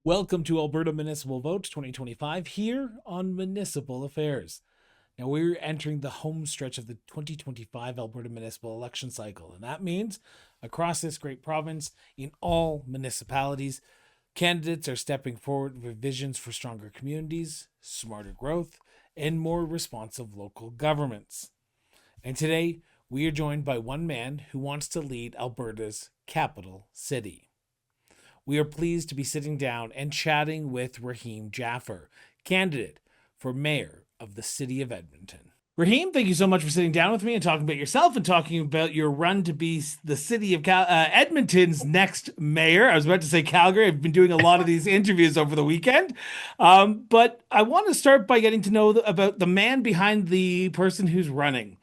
Welcome to Alberta Municipal Vote 2025 here on Municipal Affairs. Now, we're entering the home stretch of the 2025 Alberta Municipal election cycle, and that means across this great province, in all municipalities, candidates are stepping forward with visions for stronger communities, smarter growth, and more responsive local governments. And today, we are joined by one man who wants to lead Alberta's capital city. We are pleased to be sitting down and chatting with Rahim Jafer, candidate for mayor of the City of Edmonton. Rahim, thank you so much for sitting down with me and talking about yourself and talking about your run to be the City of Edmonton's next mayor. I was about to say Calgary. I've been doing a lot of these interviews over the weekend. But I want to start by getting to know about the man behind the person who's running.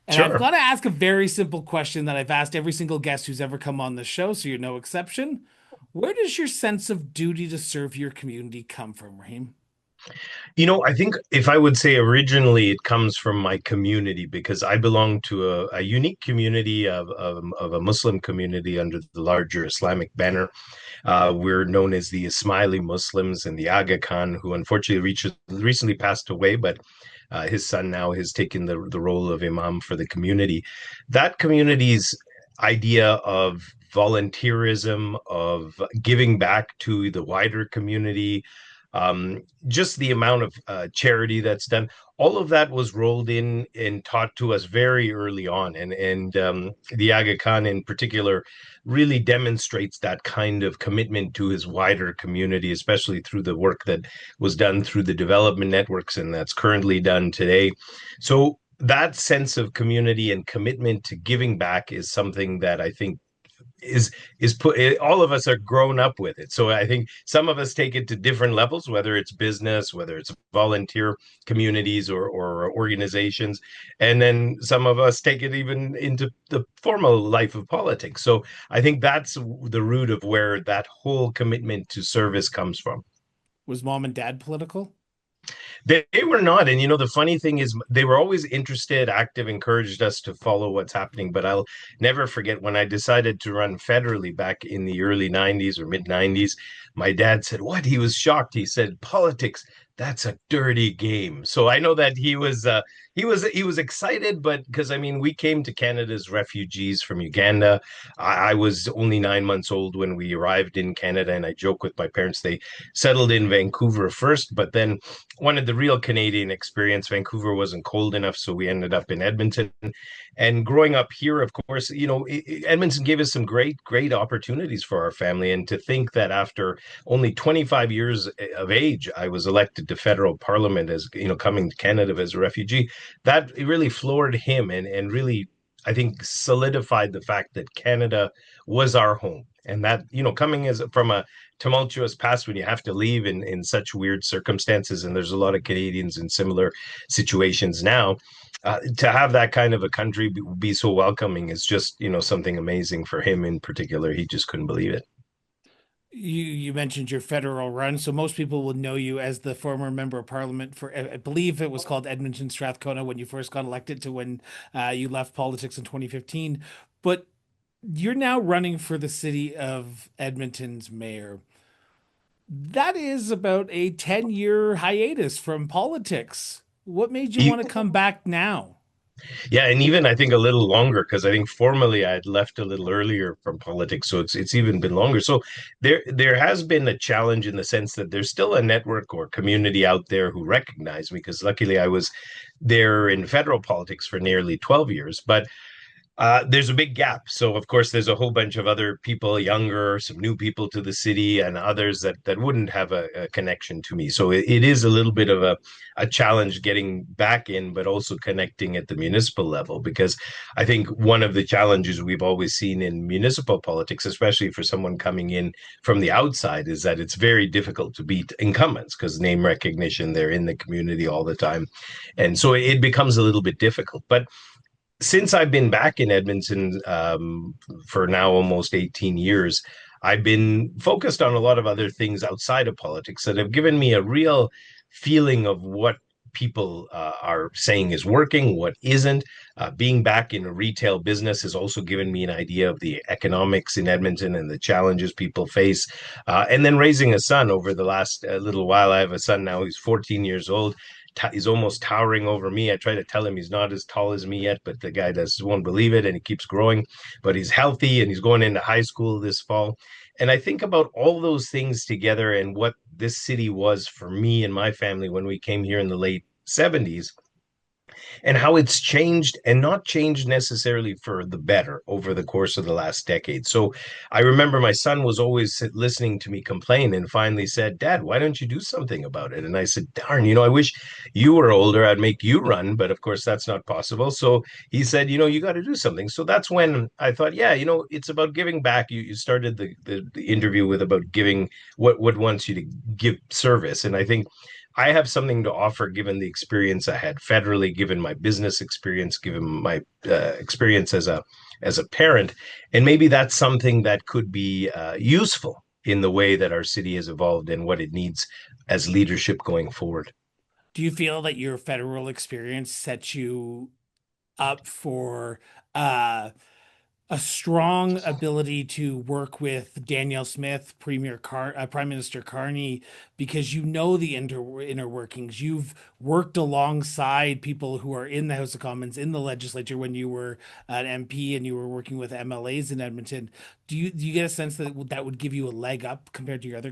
And I've Sure. got to ask a very simple question that I've asked every single guest who's ever come on the show, so you're no exception. Where does your sense of duty to serve your community come from, Raheem? I think if I would say originally it comes from my community because I belong to a unique community of a Muslim community under the larger Islamic banner. We're known as the Ismaili Muslims and the Aga Khan, who unfortunately recently passed away, but his son now has taken the role of imam for the community. That community's idea of volunteerism, of giving back to the wider community, just the amount of charity that's done. All of that was rolled in and taught to us very early on, and the Aga Khan in particular really demonstrates that kind of commitment to his wider community, especially through the work that was done through the development networks and that's currently done today. So that sense of community and commitment to giving back is something that I think is put all of us are grown up with it. So I think some of us take it to different levels, whether it's business, whether it's volunteer communities or organizations, and then some of us take it even into the formal life of politics. So I think that's the root of where that whole commitment to service comes from. Was mom and dad political? They were not. And the funny thing is, they were always interested, active, encouraged us to follow what's happening. But I'll never forget when I decided to run federally back in the early 90s or mid 90s. My dad said, "What?" He was shocked. He said, "Politics, that's a dirty game." So I know that he was excited, but because I mean, we came to Canada as refugees from Uganda. I was only 9 months old when we arrived in Canada, and I joke with my parents they settled in Vancouver first, but then wanted the real Canadian experience. Vancouver wasn't cold enough, so we ended up in Edmonton. And growing up here, of course, Edmonton gave us some great opportunities for our family. And to think that after only 25 years of age, I was elected to federal parliament as, coming to Canada as a refugee, that really floored him and really, I think, solidified the fact that Canada was our home. And that, coming as from a tumultuous past when you have to leave in such weird circumstances, and there's a lot of Canadians in similar situations now. To have that kind of a country be so welcoming is just something amazing for him in particular. He just couldn't believe it. You mentioned your federal run, so most people will know you as the former member of parliament for, I believe it was called Edmonton Strathcona when you first got elected to when you left politics in 2015. But you're now running for the city of Edmonton's mayor. That is about a 10-year hiatus from politics. What made you want to come back now? Yeah, and even I think a little longer because I think formally I had left a little earlier from politics, so it's even been longer. So there has been a challenge in the sense that there's still a network or community out there who recognize me because luckily I was there in federal politics for nearly 12 years, but there's a big gap. So, of course, there's a whole bunch of other people, younger, some new people to the city, and others that wouldn't have a connection to me. So, it is a little bit of a challenge getting back in, but also connecting at the municipal level. Because I think one of the challenges we've always seen in municipal politics, especially for someone coming in from the outside, is that it's very difficult to beat incumbents because name recognition, they're in the community all the time. And so it becomes a little bit difficult. But since I've been back in Edmonton for now almost 18 years, I've been focused on a lot of other things outside of politics that have given me a real feeling of what people are saying is working, what isn't. Being back in a retail business has also given me an idea of the economics in Edmonton and the challenges people face. And then raising a son over the last little while. I have a son now who's 14 years old. He's almost towering over me. I try to tell him he's not as tall as me yet, but the guy just won't believe it, and he keeps growing. But he's healthy, and he's going into high school this fall. And I think about all those things together and what this city was for me and my family when we came here in the late 70s, and how it's changed, and not changed necessarily for the better over the course of the last decade. So I remember my son was always listening to me complain and finally said, "Dad, why don't you do something about it?" And I said, "Darn, I wish you were older. I'd make you run, but of course that's not possible." So he said, "You got to do something." So that's when I thought, yeah, it's about giving back. You started the interview with about giving what wants you to give service. And I think I have something to offer given the experience I had federally, given my business experience, given my experience as a parent, and maybe that's something that could be useful in the way that our city has evolved and what it needs as leadership going forward. Do you feel that your federal experience sets you up for uh, a strong ability to work with Danielle Smith, Prime Minister Carney, because you know the inner workings. You've worked alongside people who are in the House of Commons, in the legislature when you were an MP and you were working with MLAs in Edmonton. Do you get a sense that that would give you a leg up compared to your other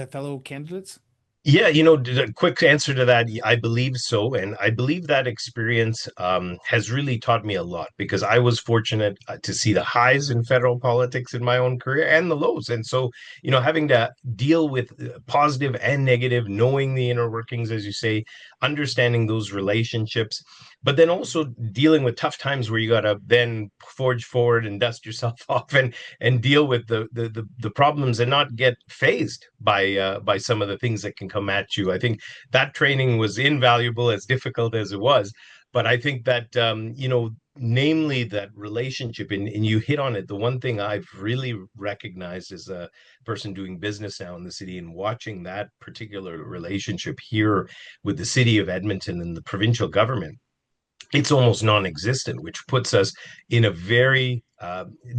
fellow candidates? Yeah, the quick answer to that, I believe so. And I believe that experience has really taught me a lot because I was fortunate to see the highs in federal politics in my own career and the lows. And so, having to deal with positive and negative, knowing the inner workings, as you say, understanding those relationships, but then also dealing with tough times where you got to then forge forward and dust yourself off and deal with the problems and not get phased by some of the things that can come at you. I think that training was invaluable, as difficult as it was. But I think that namely that relationship, and you hit on it. The one thing I've really recognized as a person doing business now in the city and watching that particular relationship here with the city of Edmonton and the provincial government, it's almost non-existent, which puts us in a very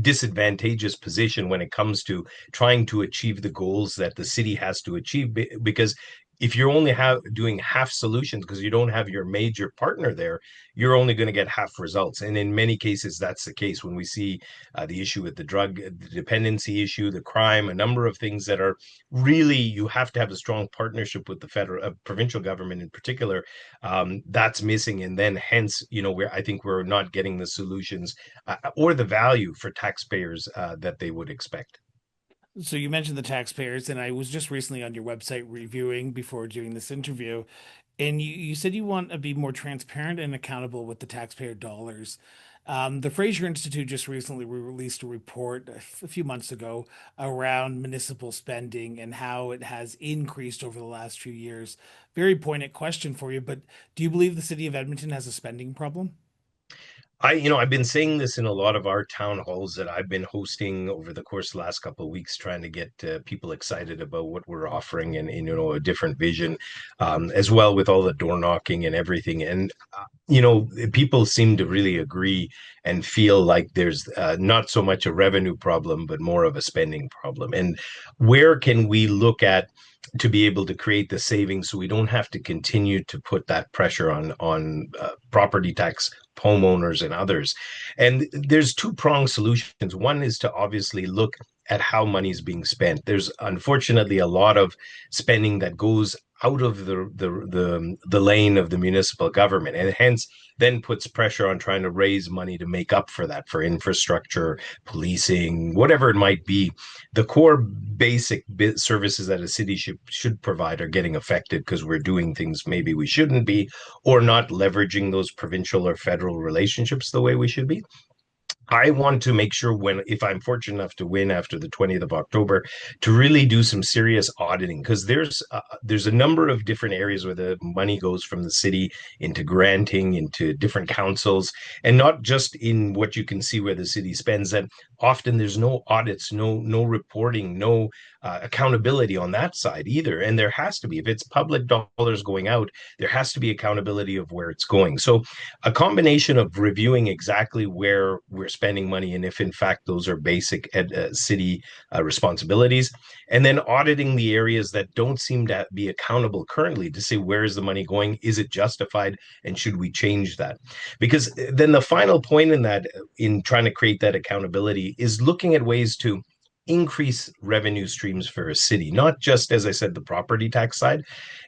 disadvantageous position when it comes to trying to achieve the goals that the city has to achieve. Because if you're only doing half solutions because you don't have your major partner there, you're only going to get half results. And in many cases, that's the case when we see the issue with the drug the dependency issue, the crime, a number of things that are really, you have to have a strong partnership with the federal, provincial government in particular. That's missing, and then hence, where I think we're not getting the solutions or the value for taxpayers that they would expect. So you mentioned the taxpayers, and I was just recently on your website reviewing before doing this interview, and you said you want to be more transparent and accountable with the taxpayer dollars. The Fraser Institute just recently released a report a few months ago around municipal spending and how it has increased over the last few years. Very poignant question for you, but do you believe the city of Edmonton has a spending problem? I've been saying this in a lot of our town halls that I've been hosting over the course of the last couple of weeks, trying to get people excited about what we're offering and a different vision, as well with all the door knocking and everything. And people seem to really agree and feel like there's not so much a revenue problem, but more of a spending problem. And where can we look at to be able to create the savings so we don't have to continue to put that pressure on property tax homeowners and others? And there's two-pronged solutions. One is to obviously look at how money is being spent. There's unfortunately a lot of spending that goes out of the lane of the municipal government, and hence then puts pressure on trying to raise money to make up for that, for infrastructure, policing, whatever it might be. The core basic services that a city should provide are getting affected because we're doing things maybe we shouldn't be, or not leveraging those provincial or federal relationships the way we should be. I want to make sure when, if I'm fortunate enough to win after the 20th of October, to really do some serious auditing because there's a number of different areas where the money goes from the city into granting, into different councils, and not just in what you can see where the city spends. That often there's no audits, no reporting, no accountability on that side either. And there has to be, if it's public dollars going out, there has to be accountability of where it's going. So a combination of reviewing exactly where we're spending money and if in fact those are basic city responsibilities, and then auditing the areas that don't seem to be accountable currently to say where is the money going, is it justified, and should we change that? Because then the final point in that, in trying to create that accountability, is looking at ways to increase revenue streams for a city, not just, as I said, the property tax side.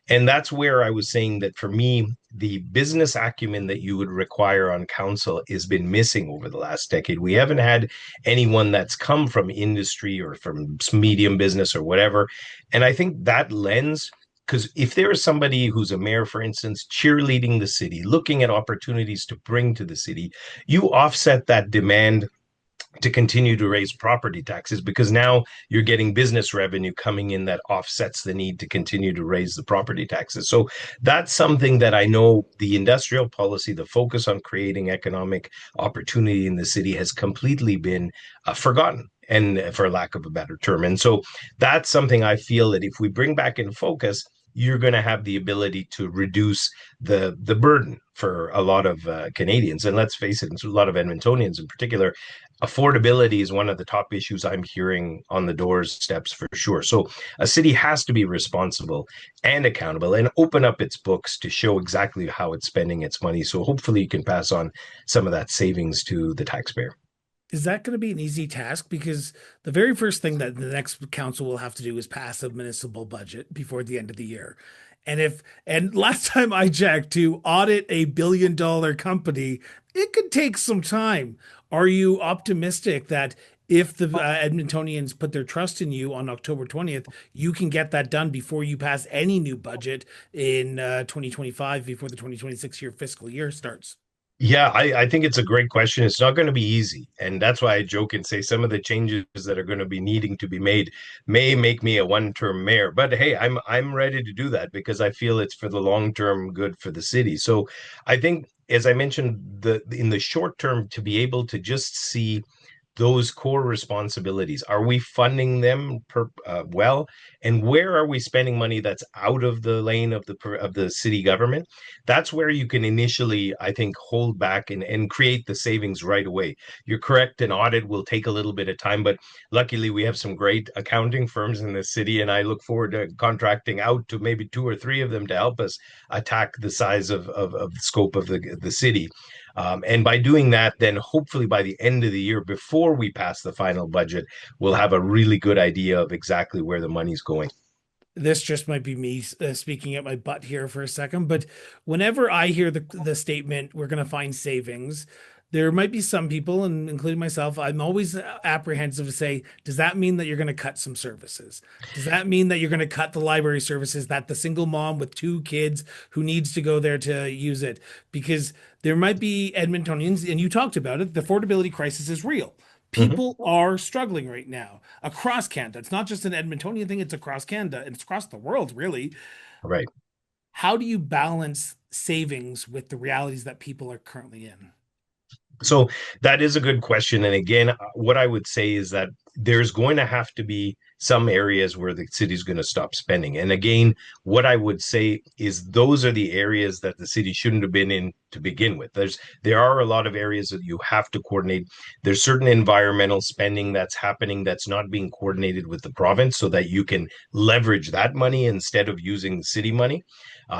And that's where I was saying that for me, the business acumen that you would require on council has been missing over the last decade. We haven't had anyone that's come from industry or from medium business or whatever. And I think that lens, because if there is somebody who's a mayor, for instance, cheerleading the city, looking at opportunities to bring to the city, you offset that demand to continue to raise property taxes because now you're getting business revenue coming in that offsets the need to continue to raise the property taxes. So that's something that I know the industrial policy, the focus on creating economic opportunity in the city has completely been forgotten, and for lack of a better term. And so that's something I feel that if we bring back in focus, you're going to have the ability to reduce the burden for a lot of Canadians. And let's face it, a lot of Edmontonians in particular, affordability is one of the top issues I'm hearing on the doorsteps for sure. So a city has to be responsible and accountable and open up its books to show exactly how it's spending its money. So hopefully you can pass on some of that savings to the taxpayer. Is that going to be an easy task? Because the very first thing that the next council will have to do is pass a municipal budget before the end of the year. And last time I checked, to audit a $1 billion company, it could take some time. Are you optimistic that if the Edmontonians put their trust in you on October 20th, you can get that done before you pass any new budget in 2025, before the 2026 fiscal year starts? Yeah, I think it's a great question. It's not going to be easy. And that's why I joke and say some of the changes that are going to be needing to be made may make me a one-term mayor. But hey, I'm ready to do that because I feel it's for the long-term good for the city. So I think, as I mentioned, the in the short term, to be able to just see those core responsibilities. Are we funding them well? And where are we spending money that's out of the lane of the city government? That's where you can initially, I think, hold back and create the savings right away. You're correct, an audit will take a little bit of time, but luckily we have some great accounting firms in the city, and I look forward to contracting out to maybe two or three of them to help us attack the size of the scope of the city. And by doing that, then hopefully by the end of the year, before we pass the final budget, we'll have a really good idea of exactly where the money's going. This just might be me speaking at my butt here for a second, but whenever I hear the statement, we're going to find savings, there might be some people, and including myself, I'm always apprehensive to say, does that mean that you're going to cut some services? Does that mean that you're going to cut the library services that the single mom with two kids who needs to go there to use it? Because there might be Edmontonians, and you talked about it, the affordability crisis is real. Mhm. People are struggling right now across Canada. It's not just an Edmontonian thing, it's across Canada and it's across the world, really. Right. How do you balance savings with the realities that people are currently in? So that is a good question. And again, what I would say is that there's going to have to be some areas where the city's going to stop spending. And again, what I would say is those are the areas that the city shouldn't have been in to begin with. There are a lot of areas that you have to coordinate. There's certain environmental spending that's happening that's not being coordinated with the province so that you can leverage that money instead of using city money.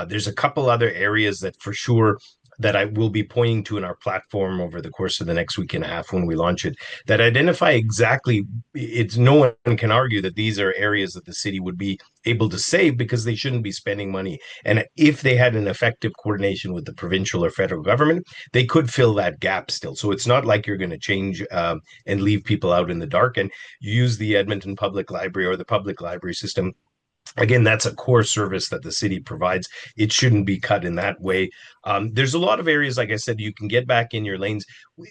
There's a couple other areas that for sure that I will be pointing to in our platform over the course of the next week and a half when we launch it, that identify exactly, it's no one can argue that these are areas that the city would be able to save because they shouldn't be spending money. And if they had an effective coordination with the provincial or federal government, they could fill that gap still. So it's not like you're going to change and leave people out in the dark. And use the Edmonton Public Library or the public library system, again, that's a core service that the city provides. It shouldn't be cut in that way. There's a lot of areas, like I said, you can get back in your lanes.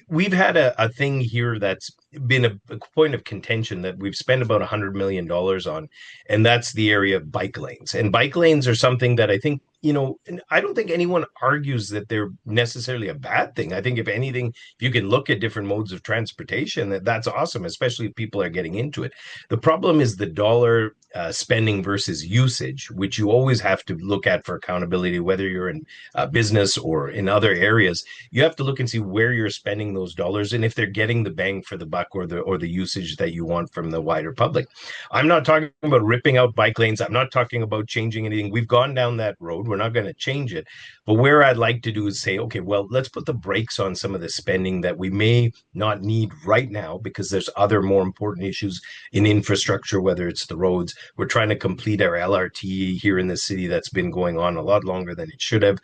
we've had a thing here that's been a point of contention that we've spent about $100 million on, and that's the area of bike lanes. And bike lanes are something that I think, I don't think anyone argues that they're necessarily a bad thing. I think if anything, if you can look at different modes of transportation, that's awesome, especially if people are getting into it. The problem is the dollar spending versus usage, which you always have to look at for accountability, whether you're in business or in other areas. You have to look and see where you're spending those dollars and if they're getting the bang for the buck or the usage that you want from the wider public. I'm not talking about ripping out bike lanes. I'm not talking about changing anything. We've gone down that road. We're not going to change it. But where I'd like to do is say, okay, well, let's put the brakes on some of the spending that we may not need right now because there's other more important issues in infrastructure, whether it's the roads. We're trying to complete our LRT here in the city that's been going on a lot longer than it should have.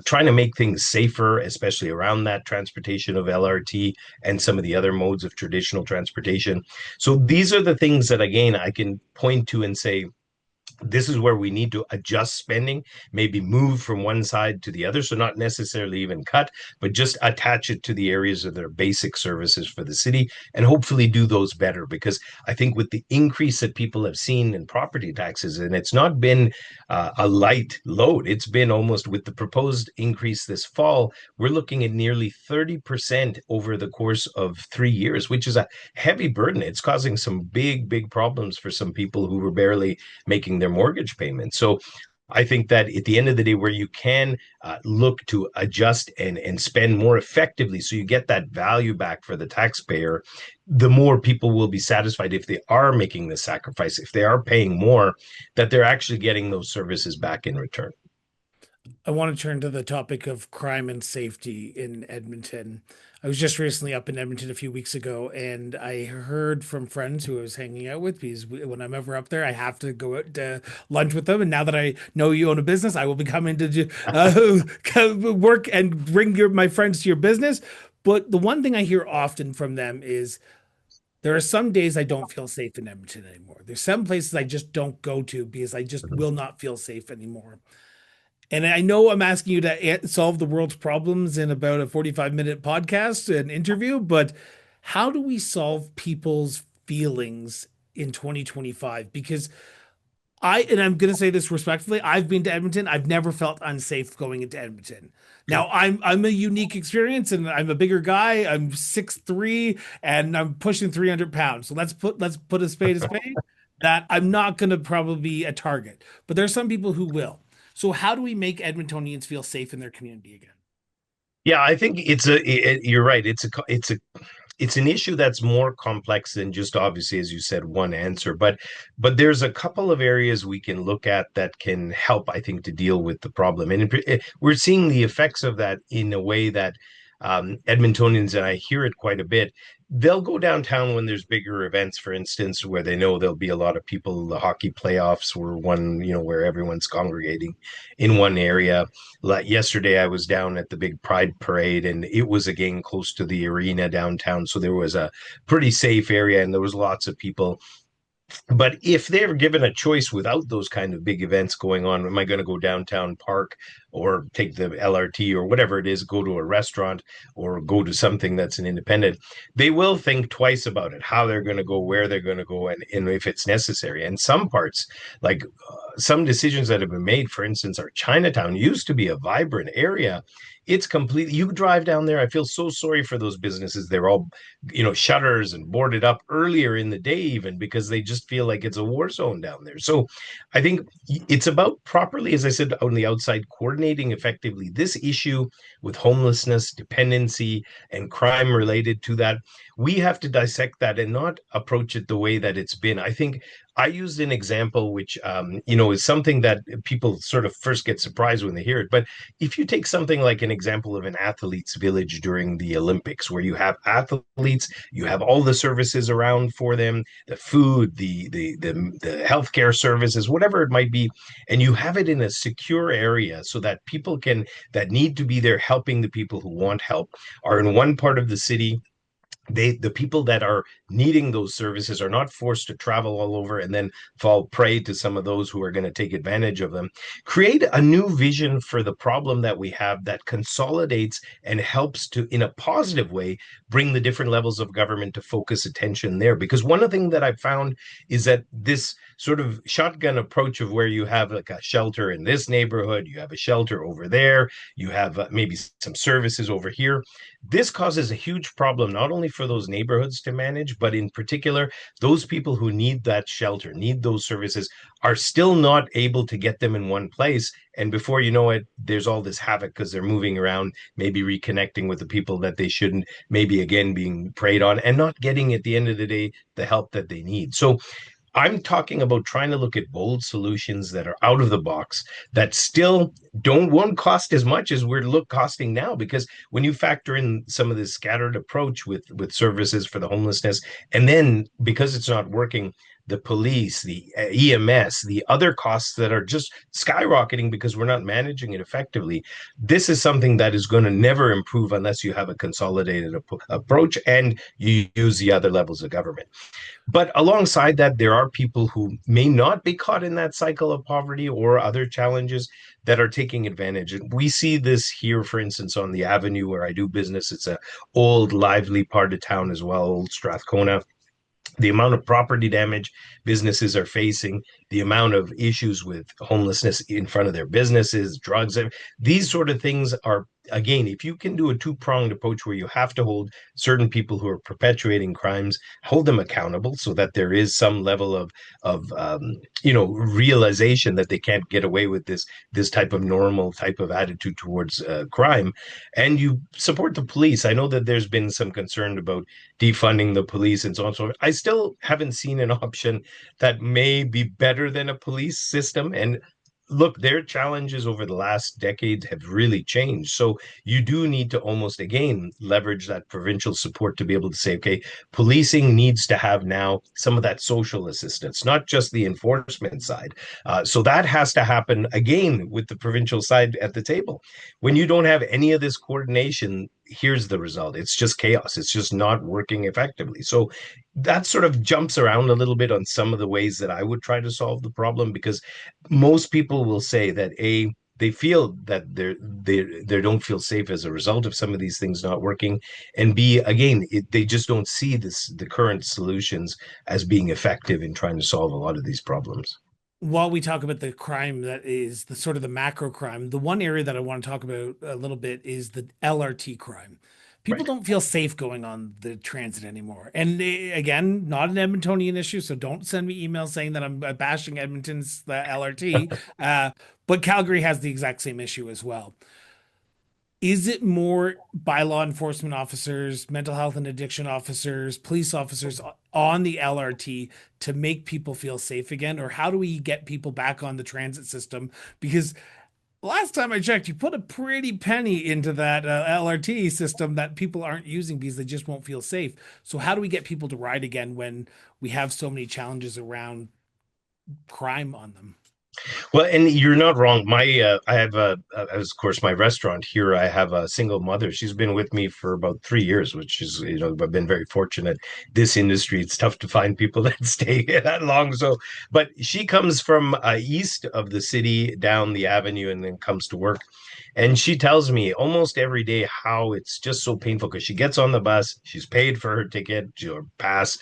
Trying to make things safer, especially around that transportation of LRT and some of the other modes of traditional transportation. So these are the things that, again, I can point to and say, this is where we need to adjust spending, maybe move from one side to the other. So not necessarily even cut, but just attach it to the areas of their basic services for the city and hopefully do those better. Because I think with the increase that people have seen in property taxes, and it's not been a light load, it's been almost with the proposed increase this fall, we're looking at nearly 30% over the course of 3 years, which is a heavy burden. It's causing some big, big problems for some people who were barely making their mortgage payments. So I think that at the end of the day, where you can look to adjust and spend more effectively so you get that value back for the taxpayer, the more people will be satisfied if they are making the sacrifice, if they are paying more, that they're actually getting those services back in return. I want to turn to the topic of crime and safety in Edmonton. I was just recently up in Edmonton a few weeks ago, and I heard from friends who I was hanging out with because when I'm ever up there, I have to go out to lunch with them. And now that I know you own a business, I will be coming to work and bring my friends to your business. But the one thing I hear often from them is there are some days I don't feel safe in Edmonton anymore. There's some places I just don't go to because I just will not feel safe anymore. And I know I'm asking you to solve the world's problems in about a 45-minute podcast and interview, but how do we solve people's feelings in 2025? Because and I'm going to say this respectfully, I've been to Edmonton. I've never felt unsafe going into Edmonton. Okay. Now I'm a unique experience and I'm a bigger guy. I'm 6'3" and I'm pushing 300 pounds. So let's put a spade that I'm not going to probably be a target, but there are some people who will. So how do we make Edmontonians feel safe in their community again? Yeah, I think you're right. It's an issue that's more complex than just obviously, as you said, one answer. But there's a couple of areas we can look at that can help, I think, to deal with the problem. And we're seeing the effects of that in a way that Edmontonians, and I hear it quite a bit, they'll go downtown when there's bigger events, for instance, where they know there'll be a lot of people. The hockey playoffs were one, where everyone's congregating in one area. Like yesterday, I was down at the big Pride Parade, and it was again close to the arena downtown. So there was a pretty safe area, and there was lots of people. But if they're given a choice without those kind of big events going on, am I going to go downtown park or take the LRT or whatever it is, go to a restaurant or go to something that's an independent? They will think twice about it, how they're going to go, where they're going to go, and if it's necessary. And some parts, like some decisions that have been made, for instance, our Chinatown used to be a vibrant area. It's completely, you drive down there. I feel so sorry for those businesses. They're all, shutters and boarded up earlier in the day, even because they just feel like it's a war zone down there. So I think it's about properly, as I said, on the outside, coordinating effectively this issue with homelessness, dependency, and crime related to that. We have to dissect that and not approach it the way that it's been. I think I used an example which, is something that people sort of first get surprised when they hear it. But if you take something like an example of an athlete's village during the Olympics, where you have athletes, you have all the services around for them, the food, the healthcare services, whatever it might be, and you have it in a secure area so that people that need to be there helping the people who want help are in one part of the city. the people that are needing those services are not forced to travel all over and then fall prey to some of those who are going to take advantage of them. Create a new vision for the problem that we have that consolidates and helps to, in a positive way, bring the different levels of government to focus attention there. Because one of the things that I've found is that this sort of shotgun approach of where you have like a shelter in this neighborhood, you have a shelter over there, you have maybe some services over here. This causes a huge problem, not only for those neighborhoods to manage, but in particular, those people who need that shelter, need those services, are still not able to get them in one place. And before you know it, there's all this havoc because they're moving around, maybe reconnecting with the people that they shouldn't, maybe again being preyed on and not getting at the end of the day the help that they need. So I'm talking about trying to look at bold solutions that are out of the box that still don't won't cost as much as we're costing now. Because when you factor in some of this scattered approach with services for the homelessness, and then because it's not working, the police, the EMS, the other costs that are just skyrocketing because we're not managing it effectively. This is something that is going to never improve unless you have a consolidated approach and you use the other levels of government. But alongside that, there are people who may not be caught in that cycle of poverty or other challenges that are taking advantage. And we see this here, for instance, on the avenue where I do business. It's a old, lively part of town as well, old Strathcona. The amount of property damage businesses are facing, the amount of issues with homelessness in front of their businesses, drugs, these sort of things are, again, if you can do a two-pronged approach where you have to hold certain people who are perpetuating crimes, hold them accountable so that there is some level of realization that they can't get away with this type of normal type of attitude towards crime, and you support the police. I know that there's been some concern about defunding the police and so on. So I still haven't seen an option that may be better than a police system. And look, their challenges over the last decade have really changed. So you do need to almost again leverage that provincial support to be able to say, okay, policing needs to have now some of that social assistance, not just the enforcement side. So that has to happen again with the provincial side at the table. When you don't have any of this coordination, here's the result. It's just chaos. It's just not working effectively. So that sort of jumps around a little bit on some of the ways that I would try to solve the problem, because most people will say that they feel that they don't feel safe as a result of some of these things not working, and B, again, they just don't see the current solutions as being effective in trying to solve a lot of these problems. While we talk about the crime that is the sort of the macro crime, the one area that I want to talk about a little bit is the LRT crime. People Right. don't feel safe going on the transit anymore. And again, not an Edmontonian issue, so don't send me emails saying that I'm bashing Edmonton's the LRT. But Calgary has the exact same issue as well. Is it more by law enforcement officers, mental health and addiction officers, police officers on the LRT to make people feel safe again? Or how do we get people back on the transit system? Because last time I checked, you put a pretty penny into that LRT system that people aren't using because they just won't feel safe. So how do we get people to ride again when we have so many challenges around crime on them? Well, and you're not wrong. I have as of course, my restaurant here. I have a single mother. She's been with me for about 3 years, which is, I've been very fortunate. This industry, it's tough to find people that stay that long. So, but she comes from east of the city down the avenue and then comes to work. And she tells me almost every day how it's just so painful because she gets on the bus, she's paid for her ticket or pass,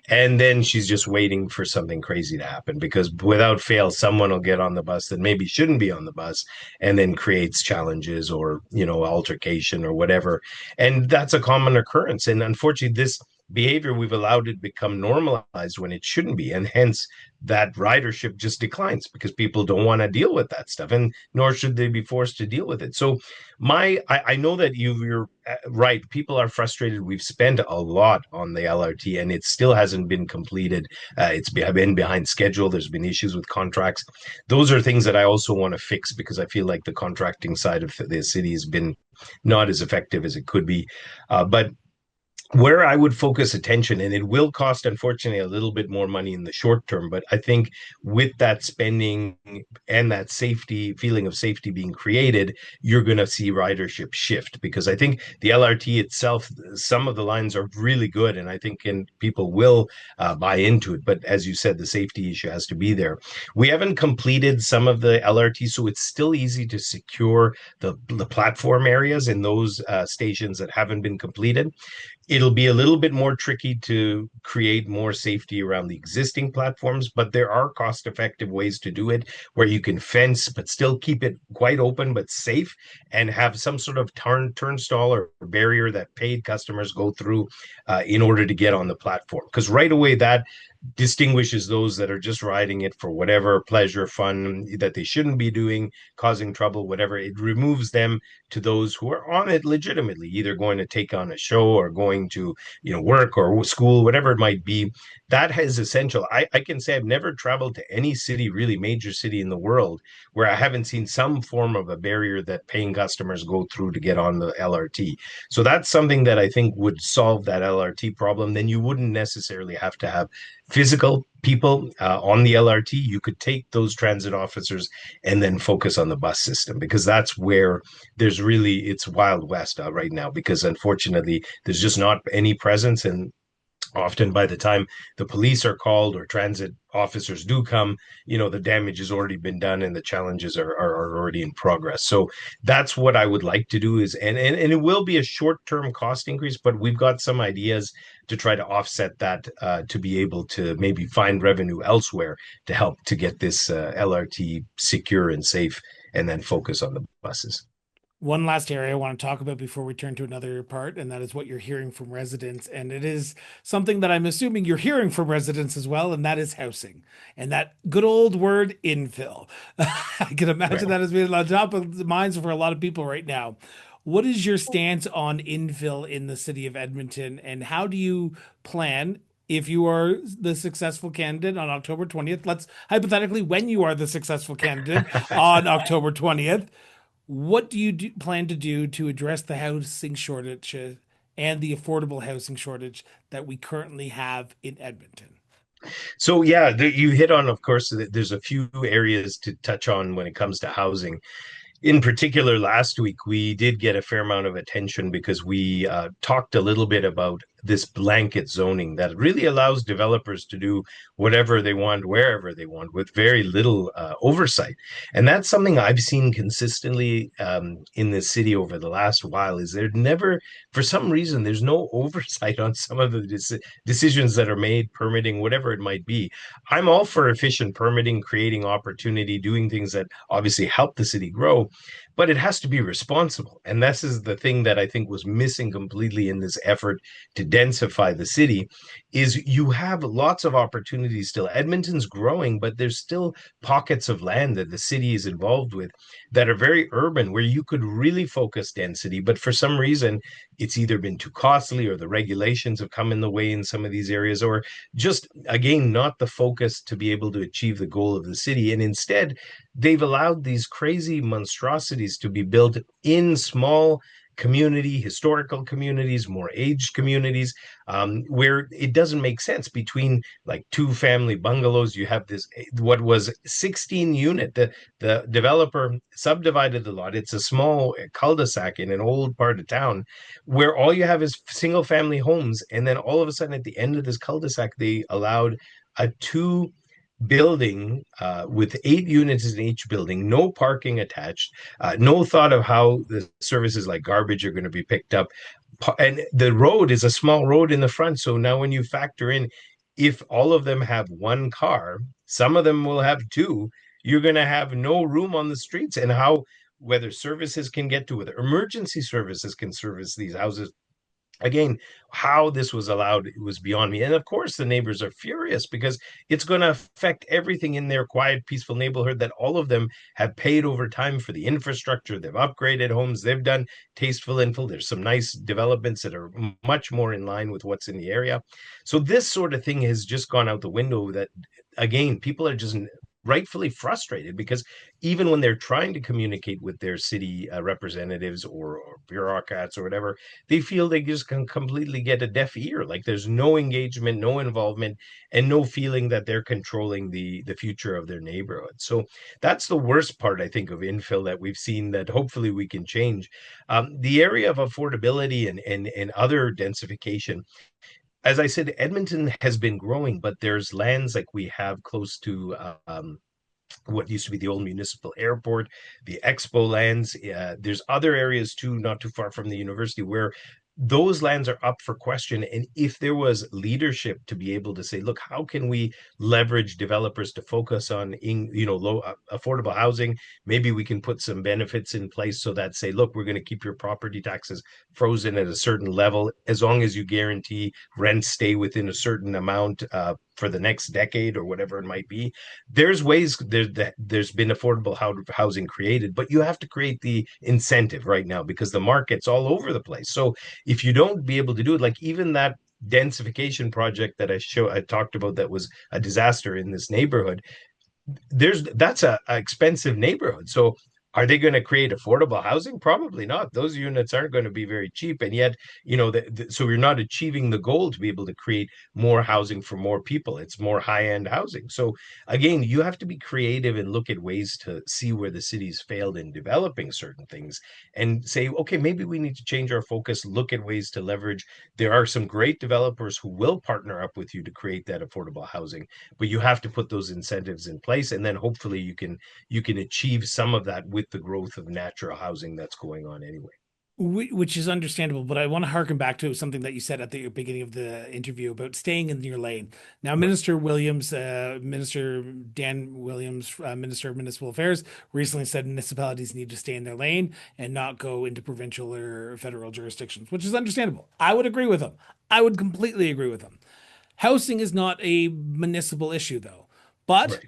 and then she's just waiting for something crazy to happen because without fail, someone will get on the bus that maybe shouldn't be on the bus and then creates challenges or, altercation or whatever. And that's a common occurrence. And unfortunately, this behavior, we've allowed it to become normalized when it shouldn't be. And hence that ridership just declines because people don't want to deal with that stuff, and nor should they be forced to deal with it. So I know that you're right. People are frustrated. We've spent a lot on the LRT and it still hasn't been completed. It's been behind schedule. There's been issues with contracts. Those are things that I also want to fix because I feel like the contracting side of the city has been not as effective as it could be. But Where I would focus attention, and it will cost, unfortunately, a little bit more money in the short term, but I think with that spending and that safety feeling of safety being created, you're going to see ridership shift because I think the LRT itself, some of the lines are really good, and I think people will buy into it. But as you said, the safety issue has to be there. We haven't completed some of the LRT, so it's still easy to secure the platform areas in those stations that haven't been completed. It'll be a little bit more tricky to create more safety around the existing platforms, but there are cost effective ways to do it where you can fence but still keep it quite open but safe and have some sort of turnstile or barrier that paid customers go through in order to get on the platform. Because right away, that distinguishes those that are just riding it for whatever pleasure, fun that they shouldn't be doing, causing trouble, whatever. It removes them to those who are on it legitimately, either going to take on a show or going to, work or school, whatever it might be. That is essential. I can say I've never traveled to any city, really major city in the world, where I haven't seen some form of a barrier that paying customers go through to get on the LRT. So that's something that I think would solve that LRT problem. Then you wouldn't necessarily have to have physical people on the LRT. You could take those transit officers and then focus on the bus system because that's where it's Wild West right now because unfortunately there's just not any presence, and often by the time the police are called or transit officers do come, the damage has already been done and the challenges are already in progress. So that's what I would like to do is, and it will be a short-term cost increase, but we've got some ideas to try to offset that to be able to maybe find revenue elsewhere to help to get this LRT secure and safe and then focus on the buses. One last area I want to talk about before we turn to another part, and that is what you're hearing from residents. And it is something that I'm assuming you're hearing from residents as well, and that is housing. And that good old word infill. I can imagine Right. that has been on top of the minds for a lot of people right now. What is your stance on infill in the city of Edmonton, and how do you plan? If you are the successful candidate on October 20th, let's hypothetically, when you are the successful candidate on October 20th, what do you plan to do to address the housing shortage and the affordable housing shortage that we currently have in Edmonton? So yeah, you hit on, of course, there's a few areas to touch on when it comes to housing. In particular, last week we did get a fair amount of attention because we talked a little bit about this blanket zoning that really allows developers to do whatever they want, wherever they want, with very little oversight. And that's something I've seen consistently in this city over the last while. Is there never, for some reason, there's no oversight on some of the decisions that are made, permitting, whatever it might be. I'm all for efficient permitting, creating opportunity, doing things that obviously help the city grow, but it has to be responsible. And this is the thing that I think was missing completely in this effort to densify the city is you have lots of opportunities still. Edmonton's growing, but there's still pockets of land that the city is involved with that are very urban where you could really focus density. But for some reason, it's either been too costly or the regulations have come in the way in some of these areas, or just, again, not the focus to be able to achieve the goal of the city. And instead, they've allowed these crazy monstrosities to be built in small historical communities, more aged communities, where it doesn't make sense. Between like two family bungalows, you have this, what was 16 unit. The developer subdivided the lot. It's a small cul-de-sac in an old part of town where all you have is single family homes. And then all of a sudden at the end of this cul-de-sac, they allowed a two building with 8 units in each building, no parking attached, no thought of how the services like garbage are going to be picked up. And the road is a small road in the front. So now when you factor in, if all of them have one car, some of them will have two, you're going to have no room on the streets. And how, whether services can get to, whether emergency services can service these houses, again, how this was allowed, it was beyond me. And of course the neighbors are furious because it's going to affect everything in their quiet, peaceful neighborhood that all of them have paid over time for the infrastructure. They've upgraded homes, they've done tasteful infill. There's some nice developments that are much more in line with what's in the area. So this sort of thing has just gone out the window. That, again, people are just rightfully frustrated because even when they're trying to communicate with their city representatives or bureaucrats or whatever, they feel they just can completely get a deaf ear. Like there's no engagement, no involvement, and no feeling that they're controlling the future of their neighborhood. So that's the worst part, I think, of infill that we've seen that hopefully we can change. The area of affordability and other densification, as I said, Edmonton has been growing, but there's lands like we have close to what used to be the old municipal airport, the expo lands. There's other areas too, not too far from the university, where those lands are up for question. And if there was leadership to be able to say, look, how can we leverage developers to focus on low affordable housing? Maybe we can put some benefits in place so that say, look, we're going to keep your property taxes frozen at a certain level as long as you guarantee rents stay within a certain amount for the next decade or whatever it might be. There's ways there's been affordable housing created, but you have to create the incentive right now because the market's all over the place. So if you don't be able to do it, like even that densification project that I talked about that was a disaster in this neighborhood, that's a expensive neighborhood. So are they going to create affordable housing? Probably not. Those units aren't going to be very cheap, and yet so you're not achieving the goal to be able to create more housing for more people. It's more high-end housing. So again, you have to be creative and look at ways to see where the city's failed in developing certain things and say, okay, maybe we need to change our focus, look at ways to leverage. There are some great developers who will partner up with you to create that affordable housing, but you have to put those incentives in place, and then hopefully you can achieve some of that with the growth of natural housing that's going on anyway. Which is understandable, but I want to harken back to something that you said at the beginning of the interview about staying in your lane. Now, Right. Minister Dan Williams, Minister of Municipal Affairs, recently said municipalities need to stay in their lane and not go into provincial or federal jurisdictions, which is understandable. I would agree with him. I would completely agree with him. Housing is not a municipal issue, though, but Right.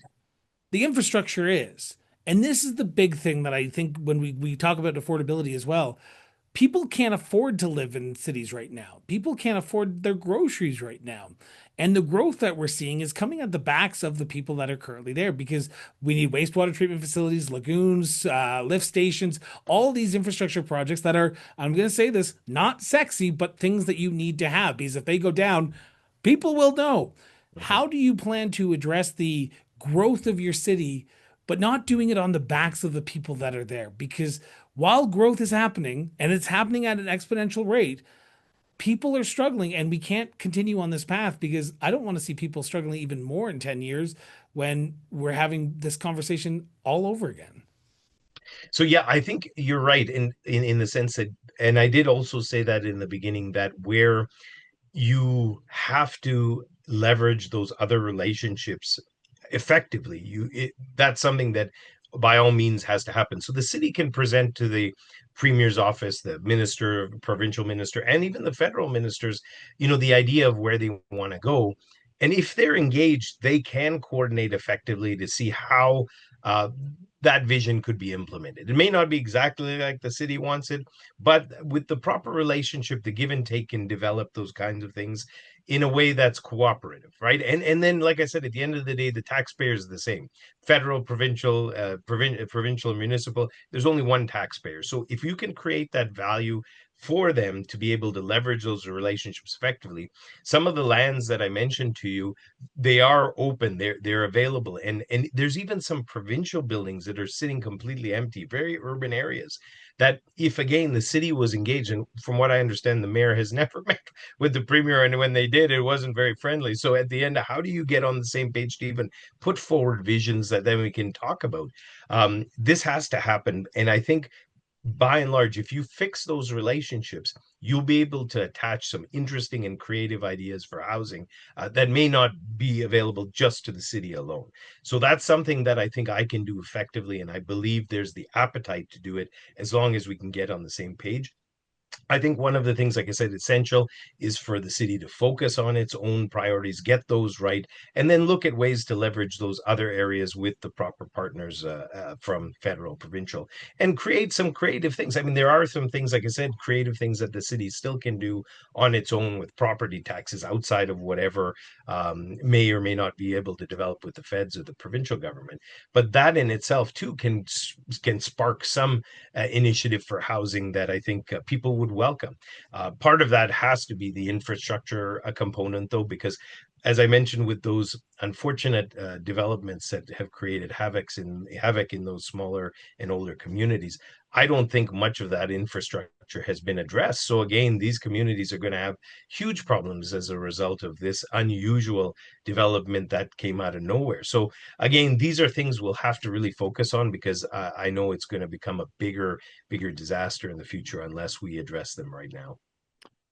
the infrastructure is. And this is the big thing that I think when we talk about affordability as well, people can't afford to live in cities right now. People can't afford their groceries right now. And the growth that we're seeing is coming at the backs of the people that are currently there because we need wastewater treatment facilities, lagoons, lift stations, all these infrastructure projects that are, I'm going to say this, not sexy, but things that you need to have because if they go down, people will know. Mhm. How do you plan to address the growth of your city, but not doing it on the backs of the people that are there? Because while growth is happening and it's happening at an exponential rate, people are struggling and we can't continue on this path because I don't want to see people struggling even more in 10 years when we're having this conversation all over again. So yeah, I think you're right in the sense that, and I did also say that in the beginning, that where you have to leverage those other relationships effectively. That's something that by all means has to happen. So the city can present to the premier's office, the minister, provincial minister, and even the federal ministers, the idea of where they want to go. And if they're engaged, they can coordinate effectively to see how that vision could be implemented. It may not be exactly like the city wants it, but with the proper relationship, the give and take can develop those kinds of things in a way that's cooperative, right? And then, like I said, at the end of the day, the taxpayer is the same: federal, provincial, provincial, and municipal. There's only one taxpayer. So if you can create that value for them to be able to leverage those relationships effectively, some of the lands that I mentioned to you, they are open, they're available, and there's even some provincial buildings that are sitting completely empty, very urban areas, that if again the city was engaged, and from what I understand the mayor has never met with the premier, and when they did it wasn't very friendly. So at the end, how do you get on the same page to even put forward visions that then we can talk about? This has to happen, and I think by and large, if you fix those relationships, you'll be able to attach some interesting and creative ideas for housing that may not be available just to the city alone. So that's something that I think I can do effectively, and I believe there's the appetite to do it as long as we can get on the same page. I think one of the things, like I said, essential is for the city to focus on its own priorities, get those right, and then look at ways to leverage those other areas with the proper partners from federal, provincial, and create some creative things. I mean, there are some things, like I said, creative things that the city still can do on its own with property taxes outside of whatever may or may not be able to develop with the feds or the provincial government. But that in itself too can spark some initiative for housing that I think people would welcome. Part of that has to be the infrastructure component, though, because as I mentioned, with those unfortunate developments that have created havoc in those smaller and older communities, I don't think much of that infrastructure has been addressed. So again, these communities are going to have huge problems as a result of this unusual development that came out of nowhere. So again, these are things we'll have to really focus on because I know it's going to become a bigger disaster in the future unless we address them right now.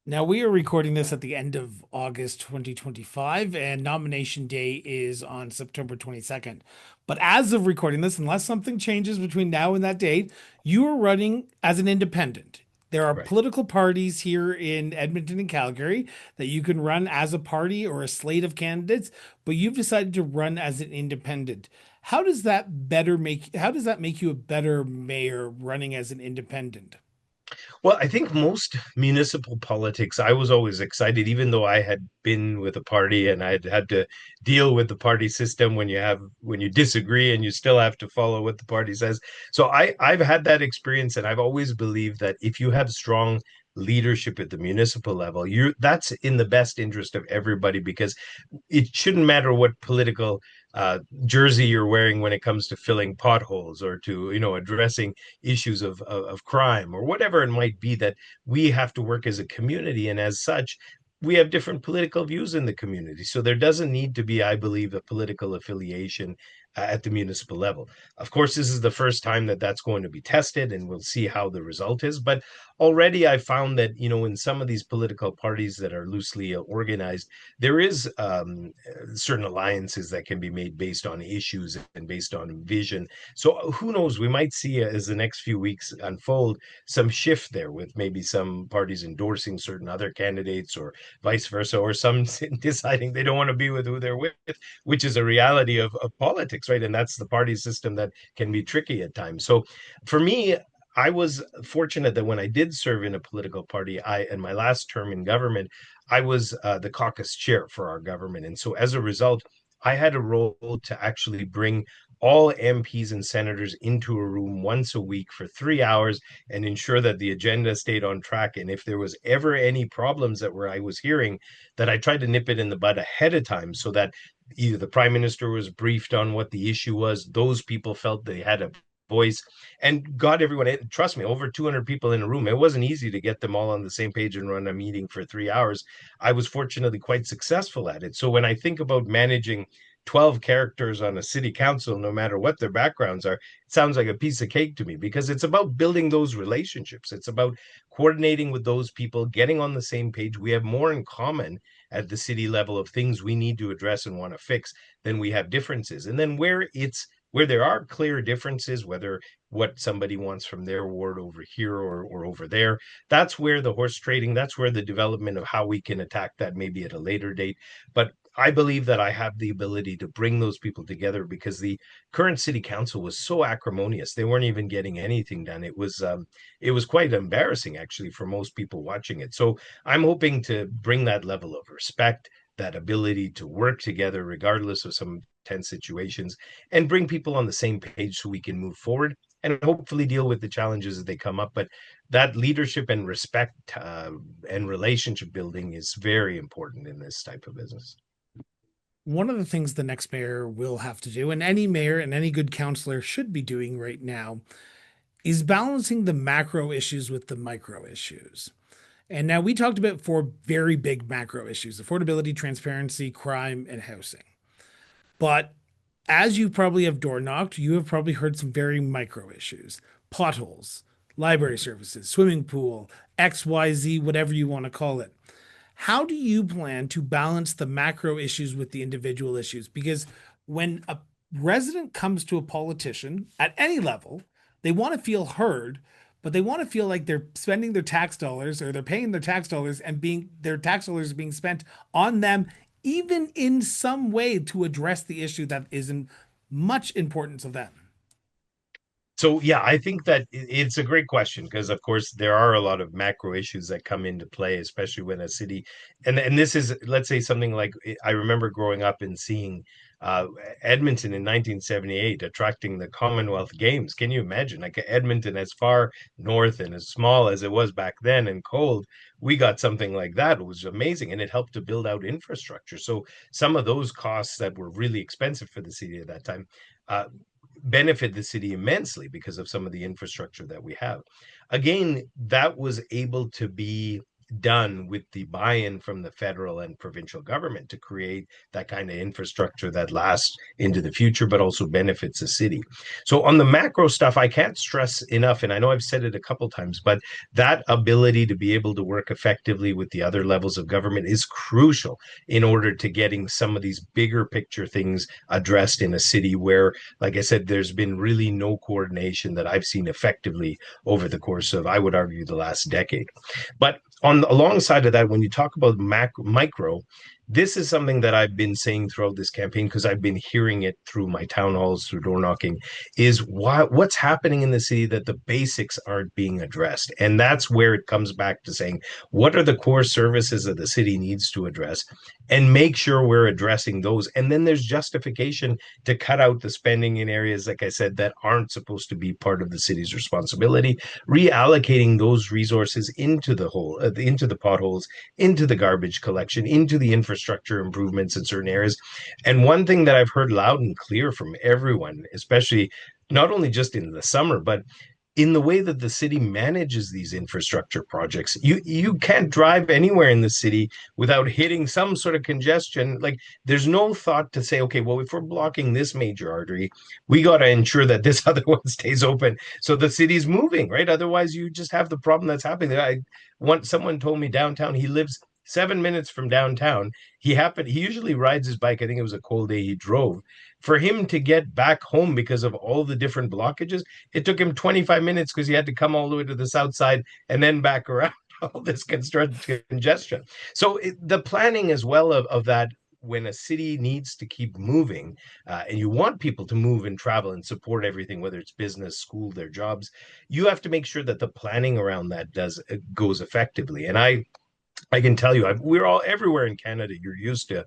Now, we are recording this at the end of August 2025, and nomination day is on September 22nd. But as of recording this, unless something changes between now and that date, you are running as an independent. There are Right. political parties here in Edmonton and Calgary that you can run as a party or a slate of candidates, but you've decided to run as an independent. How does that make you a better mayor running as an independent? Well, I think most municipal politics, I was always excited, even though I had been with a party and I had to deal with the party system when you disagree and you still have to follow what the party says. So I've had that experience and I've always believed that if you have strong leadership at the municipal level, you that's in the best interest of everybody because it shouldn't matter what political jersey you're wearing when it comes to filling potholes or to addressing issues of crime or whatever it might be that we have to work as a community and as such we have different political views in the community so there doesn't need to be I believe a political affiliation at the municipal level. Of course this is the first time that that's going to be tested and we'll see how the result is, but already I found that in some of these political parties that are loosely organized there is certain alliances that can be made based on issues and based on vision. So who knows? We might see as the next few weeks unfold some shift there with maybe some parties endorsing certain other candidates or vice versa, or some deciding they don't want to be with who they're with, which is a reality of politics, right? And that's the party system that can be tricky at times. So for me, I was fortunate that when I did serve in a political party, in my last term in government, I was the caucus chair for our government. And so as a result, I had a role to actually bring all MPs and senators into a room once a week for 3 hours and ensure that the agenda stayed on track. And if there was ever any problems that were I was hearing, that I tried to nip it in the bud ahead of time so that either the prime minister was briefed on what the issue was, those people felt they had a voice and got everyone in. Trust me, over 200 people in a room. It wasn't easy to get them all on the same page and run a meeting for 3 hours. I was fortunately quite successful at it. So when I think about managing 12 characters on a city council, no matter what their backgrounds are, it sounds like a piece of cake to me because it's about building those relationships. It's about coordinating with those people, getting on the same page. We have more in common at the city level of things we need to address and want to fix than we have differences. And then where there are clear differences, whether what somebody wants from their ward over here or over there, that's where the horse trading, that's where the development of how we can attack that maybe at a later date. But I believe that I have the ability to bring those people together because the current city council was so acrimonious. They weren't even getting anything done. It was quite embarrassing actually for most people watching it. So I'm hoping to bring that level of respect, that ability to work together regardless of some tense situations and bring people on the same page so we can move forward and hopefully deal with the challenges as they come up. But that leadership and respect and relationship building is very important in this type of business. One of the things the next mayor will have to do, and any mayor and any good counselor should be doing right now, is balancing the macro issues with the micro issues. And now we talked about four very big macro issues: affordability, transparency, crime, and housing. But as you probably have door knocked, you have probably heard some very micro issues: potholes, library services, swimming pool, XYZ, whatever you want to call it. How do you plan to balance the macro issues with the individual issues? Because when a resident comes to a politician at any level, they want to feel heard, but they want to feel like they're spending their tax dollars or they're paying their tax dollars and being their tax dollars are being spent on them, even in some way to address the issue that is in much importance of them. So yeah, I think that it's a great question because of course there are a lot of macro issues that come into play, especially when a city and this is, let's say, something like I remember growing up and seeing uh, Edmonton in 1978 attracting the Commonwealth Games. Can you imagine? Like Edmonton, as far north and as small as it was back then and cold, we got something like that. It was amazing, and it helped to build out infrastructure. So some of those costs that were really expensive for the city at that time uh, benefit the city immensely because of some of the infrastructure that we have. Again, that was able to be done with the buy-in from the federal and provincial government to create that kind of infrastructure that lasts into the future but also benefits the city. So on the macro stuff, I can't stress enough, and I know I've said it a couple times, but that ability to be able to work effectively with the other levels of government is crucial in order to getting some of these bigger picture things addressed in a city where, like I said, there's been really no coordination that I've seen effectively over the course of, I would argue, the last decade. But on alongside of that, when you talk about micro, this is something that I've been saying throughout this campaign because I've been hearing it through my town halls, through door knocking, is what's happening in the city that the basics aren't being addressed. And that's where it comes back to saying, what are the core services that the city needs to address and make sure we're addressing those. And then there's justification to cut out the spending in areas, like I said, that aren't supposed to be part of the city's responsibility, reallocating those resources into the hole, into the potholes, into the garbage collection, into the infrastructure improvements in certain areas. And one thing that I've heard loud and clear from everyone, especially not only just in the summer, but in the way that the city manages these infrastructure projects. You can't drive anywhere in the city without hitting some sort of congestion. Like there's no thought to say, okay, well, if we're blocking this major artery, we got to ensure that this other one stays open so the city's moving, right? Otherwise, you just have the problem that's happening. Someone told me downtown, he lives 7 minutes from downtown. He usually rides his bike. I think it was a cold day he drove. For him to get back home because of all the different blockages, it took him 25 minutes because he had to come all the way to the south side and then back around all this congestion. So the planning as well of that, when a city needs to keep moving and you want people to move and travel and support everything, whether it's business, school, their jobs, you have to make sure that the planning around that goes effectively. And I can tell you, we're all everywhere in Canada. You're used to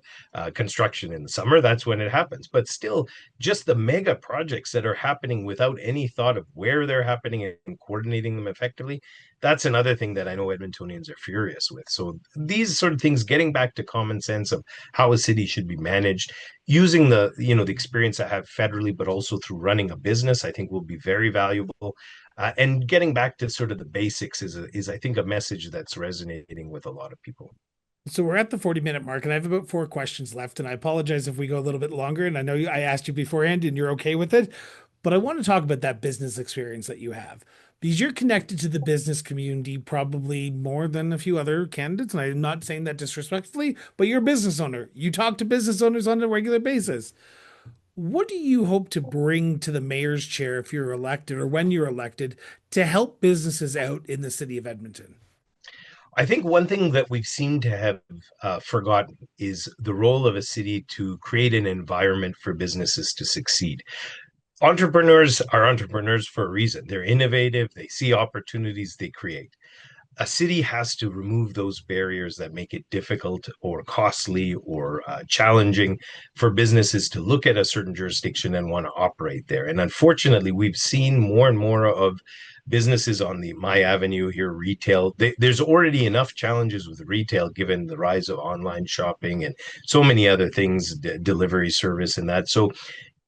construction in the summer. That's when it happens. But still, just the mega projects that are happening without any thought of where they're happening and coordinating them effectively, that's another thing that I know Edmontonians are furious with. So these sort of things, getting back to common sense of how a city should be managed, using the experience I have federally, but also through running a business, I think will be very valuable. And getting back to sort of the basics is I think a message that's resonating with a lot of people. So we're at the 40-minute mark, and I have about four questions left. And I apologize if we go a little bit longer. And I know I asked you beforehand, and you're okay with it. But I want to talk about that business experience that you have because you're connected to the business community probably more than a few other candidates. And I'm not saying that disrespectfully, but you're a business owner. You talk to business owners on a regular basis. What do you hope to bring to the mayor's chair if you're elected or when you're elected to help businesses out in the city of Edmonton? I think one thing that we've seemed to have forgotten is the role of a city to create an environment for businesses to succeed. Entrepreneurs are entrepreneurs for a reason. They're innovative, they see opportunities, they create. A city has to remove those barriers that make it difficult or costly or challenging for businesses to look at a certain jurisdiction and want to operate there. And unfortunately, we've seen more and more of businesses on the My Avenue here, retail. There's already enough challenges with retail given the rise of online shopping and so many other things, delivery service and that. So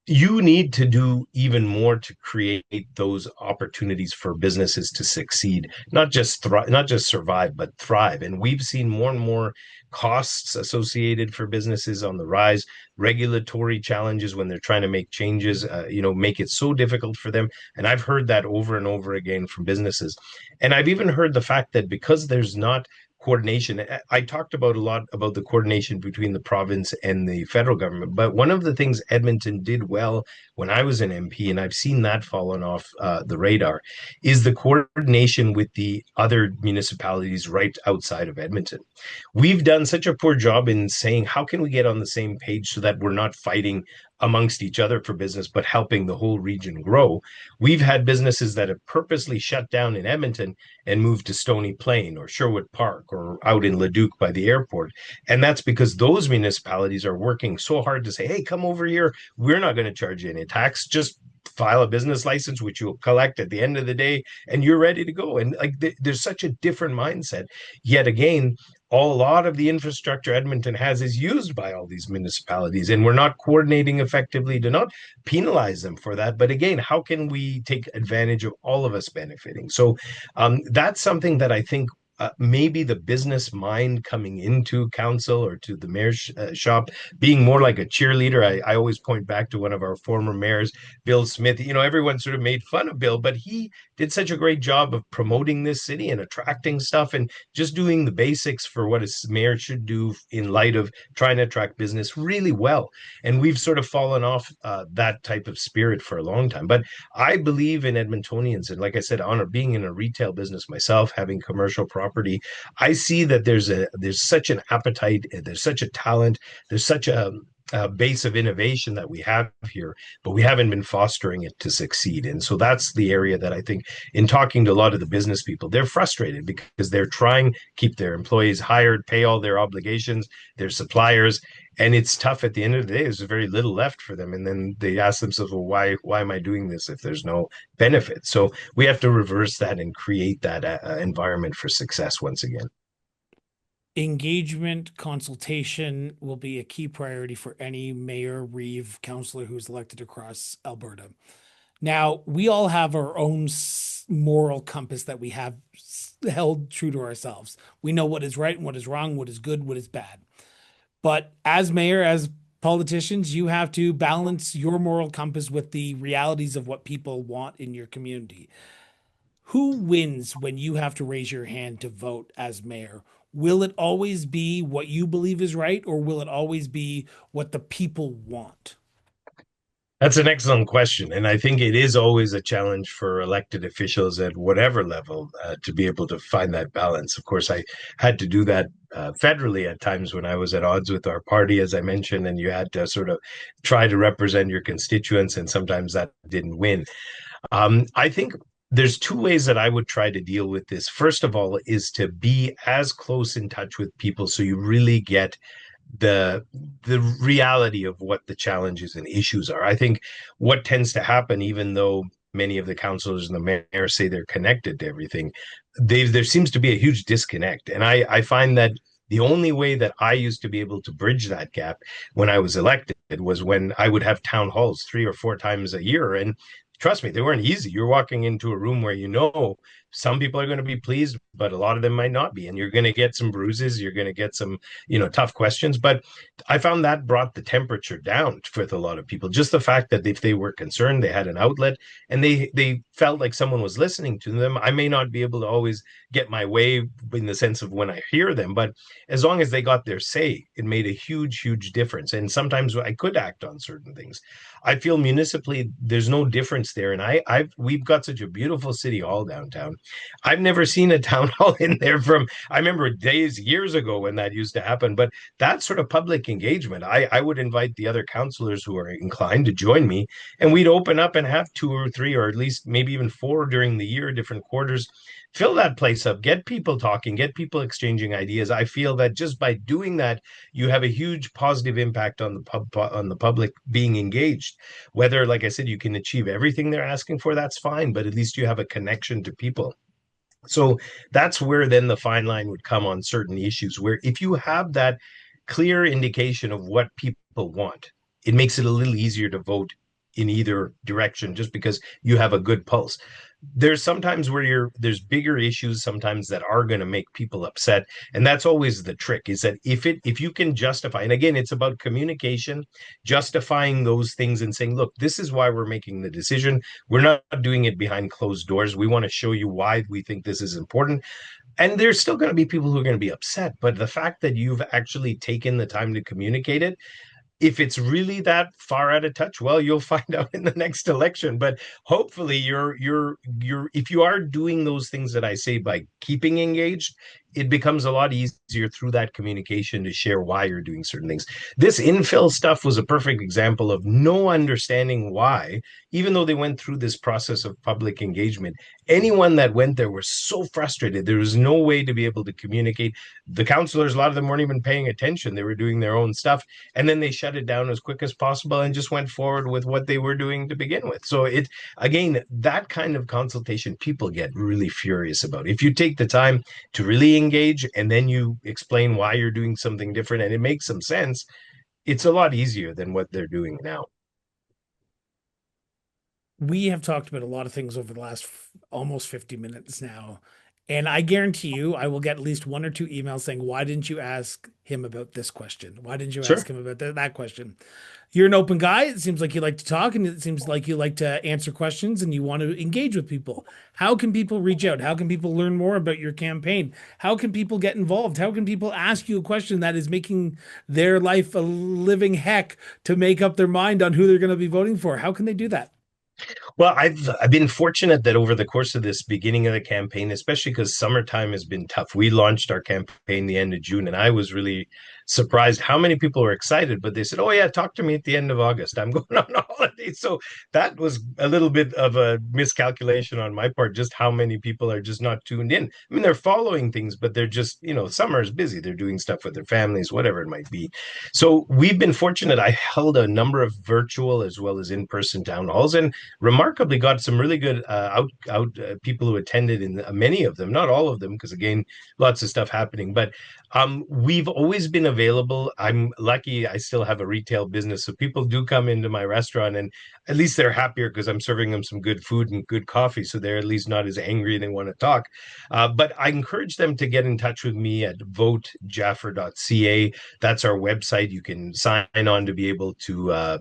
you need to do even more to create those opportunities for businesses to succeed, not just thrive, not just survive, but thrive. And we've seen more and more costs associated for businesses on the rise, regulatory challenges when they're trying to make changes, make it so difficult for them. And I've heard that over and over again from businesses. And I've even heard the fact that because there's not coordination. I talked about a lot about the coordination between the province and the federal government, but one of the things Edmonton did well when I was an MP, and I've seen that fallen off the radar, is the coordination with the other municipalities right outside of Edmonton. We've done such a poor job in saying, how can we get on the same page so that we're not fighting amongst each other for business, but helping the whole region grow? We've had businesses that have purposely shut down in Edmonton and moved to Stony Plain or Sherwood Park or out in Leduc by the airport. And that's because those municipalities are working so hard to say, hey, come over here. We're not going to charge you any tax. Just file a business license, which you'll collect at the end of the day, and you're ready to go. And like there's such a different mindset. Yet again, a lot of the infrastructure Edmonton has is used by all these municipalities, and we're not coordinating effectively to not penalize them for that. But again, how can we take advantage of all of us benefiting? So that's something that I think maybe the business mind coming into council or to the mayor's shop being more like a cheerleader. I always point back to one of our former mayors, Bill Smith. You know, everyone sort of made fun of Bill, but he did such a great job of promoting this city and attracting stuff and just doing the basics for what a mayor should do in light of trying to attract business really well. And we've sort of fallen off that type of spirit for a long time. But I believe in Edmontonians. And like I said, on being in a retail business myself, having commercial property, I see that there's such an appetite, there's such a talent, there's such a base of innovation that we have here, but we haven't been fostering it to succeed. And so that's the area that I think, in talking to a lot of the business people, they're frustrated because they're trying to keep their employees hired, pay all their obligations, their suppliers. And it's tough at the end of the day. There's very little left for them. And then they ask themselves, well, why am I doing this if there's no benefit? So we have to reverse that and create that environment for success once again. Engagement, consultation will be a key priority for any mayor, reeve, councillor who's elected across Alberta. Now, we all have our own moral compass that we have held true to ourselves. We know what is right and what is wrong, what is good, what is bad. But as mayor, as politicians, you have to balance your moral compass with the realities of what people want in your community. Who wins when you have to raise your hand to vote as mayor? Will it always be what you believe is right, or will it always be what the people want? That's an excellent question. And I think it is always a challenge for elected officials at whatever level to be able to find that balance. Of course, I had to do that federally at times when I was at odds with our party, as I mentioned, and you had to sort of try to represent your constituents, and sometimes that didn't win. I think there's two ways that I would try to deal with this. First of all, is to be as close in touch with people so you really get the reality of what the challenges and issues are. I think what tends to happen, even though many of the councillors and the mayor say they're connected to everything, there seems to be a huge disconnect. And I find that the only way that I used to be able to bridge that gap when I was elected was when I would have town halls 3 or 4 times a year. And trust me, they weren't easy. You're walking into a room where some people are going to be pleased, but a lot of them might not be. And you're going to get some bruises. You're going to get some, tough questions. But I found that brought the temperature down with a lot of people. Just the fact that if they were concerned, they had an outlet and they felt like someone was listening to them. I may not be able to always get my way in the sense of when I hear them, but as long as they got their say, it made a huge, huge difference. And sometimes I could act on certain things. I feel municipally, there's no difference there. And we've got such a beautiful city hall downtown. I've never seen a town hall in there I remember years ago when that used to happen. But that sort of public engagement, I would invite the other councillors who are inclined to join me, and we'd open up and have 2 or 3, or at least maybe even 4 during the year, different quarters. Fill that place up, get people talking, get people exchanging ideas. I feel that just by doing that, you have a huge positive impact on the public being engaged. Whether, like I said, you can achieve everything they're asking for, that's fine, but at least you have a connection to people. So that's where then the fine line would come on certain issues, where if you have that clear indication of what people want, it makes it a little easier to vote in either direction just because you have a good pulse. There's sometimes where there's bigger issues sometimes that are going to make people upset, and that's always the trick, is that if you can justify, and again, it's about communication, justifying those things and saying, look, this is why we're making the decision. We're not doing it behind closed doors. We want to show you why we think this is important. And there's still going to be people who are going to be upset. But the fact that you've actually taken the time to communicate it, if it's really that far out of touch, well, you'll find out in the next election. But hopefully, you're if you are doing those things that I say by keeping engaged, it becomes a lot easier through that communication to share why you're doing certain things. This infill stuff was a perfect example of no understanding why, even though they went through this process of public engagement. Anyone that went there was so frustrated. There was no way to be able to communicate. The councillors, a lot of them weren't even paying attention. They were doing their own stuff. And then they shut it down as quick as possible and just went forward with what they were doing to begin with. So it, again, that kind of consultation, people get really furious about. If you take the time to really engage and then you explain why you're doing something different and it makes some sense, it's a lot easier than what they're doing now. We have talked about a lot of things over the last almost 50 minutes now. And I guarantee you, I will get at least one or two emails saying, why didn't you ask him about this question? Why didn't you Sure. ask him about that question? You're an open guy. It seems like you like to talk, and it seems like you like to answer questions and you want to engage with people. How can people reach out? How can people learn more about your campaign? How can people get involved? How can people ask you a question that is making their life a living heck to make up their mind on who they're going to be voting for? How can they do that? Well, I've been fortunate that over the course of this beginning of the campaign, especially because summertime has been tough. We launched our campaign the end of June, and I was really surprised how many people were excited. But they said, "Oh yeah, talk to me at the end of August. I'm going on holiday." So that was a little bit of a miscalculation on my part. Just how many people are just not tuned in. I mean, they're following things, but they're just summer is busy. They're doing stuff with their families, whatever it might be. So we've been fortunate. I held a number of virtual as well as in-person town halls, and remarkably got some really good out people who attended in many of them, not all of them, because again, lots of stuff happening. But we've always been available. I'm lucky I still have a retail business, so people do come into my restaurant, and at least they're happier because I'm serving them some good food and good coffee, so they're at least not as angry and they want to talk. But I encourage them to get in touch with me at votejaffer.ca. That's our website. You can sign on to be able to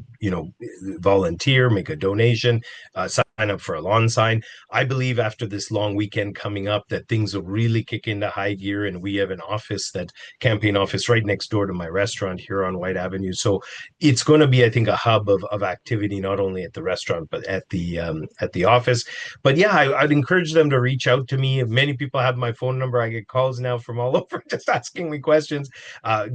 volunteer, make a donation, sign up for a lawn sign. I believe after this long weekend coming up that things will really kick into high gear, and we have an office, that campaign office, right next door to my restaurant here on White Avenue. So it's going to be, I think, a hub of activity, not only at the restaurant but at the office. But yeah, I'd encourage them to reach out to me. Many people have my phone number. I get calls now from all over just asking me questions.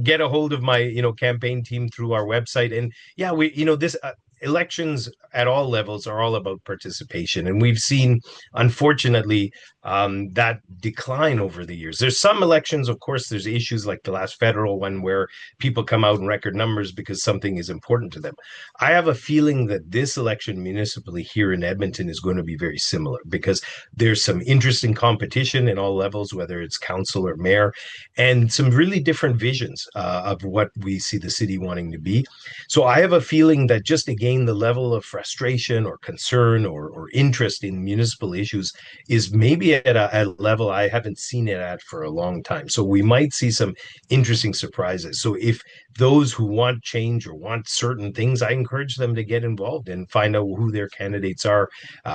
Get a hold of my campaign team through our website. And yeah, we this elections at all levels are all about participation. And we've seen, unfortunately, that decline over the years. There's some elections, of course, there's issues like the last federal one where people come out in record numbers because something is important to them. I have a feeling that this election municipally here in Edmonton is going to be very similar because there's some interesting competition in all levels, whether it's council or mayor, and some really different visions of what we see the city wanting to be. So I have a feeling that just again, the level of frustration or concern or interest in municipal issues is maybe at a level I haven't seen it at for a long time. So we might see some interesting surprises. So if those who want change or want certain things, I encourage them to get involved and find out who their candidates are,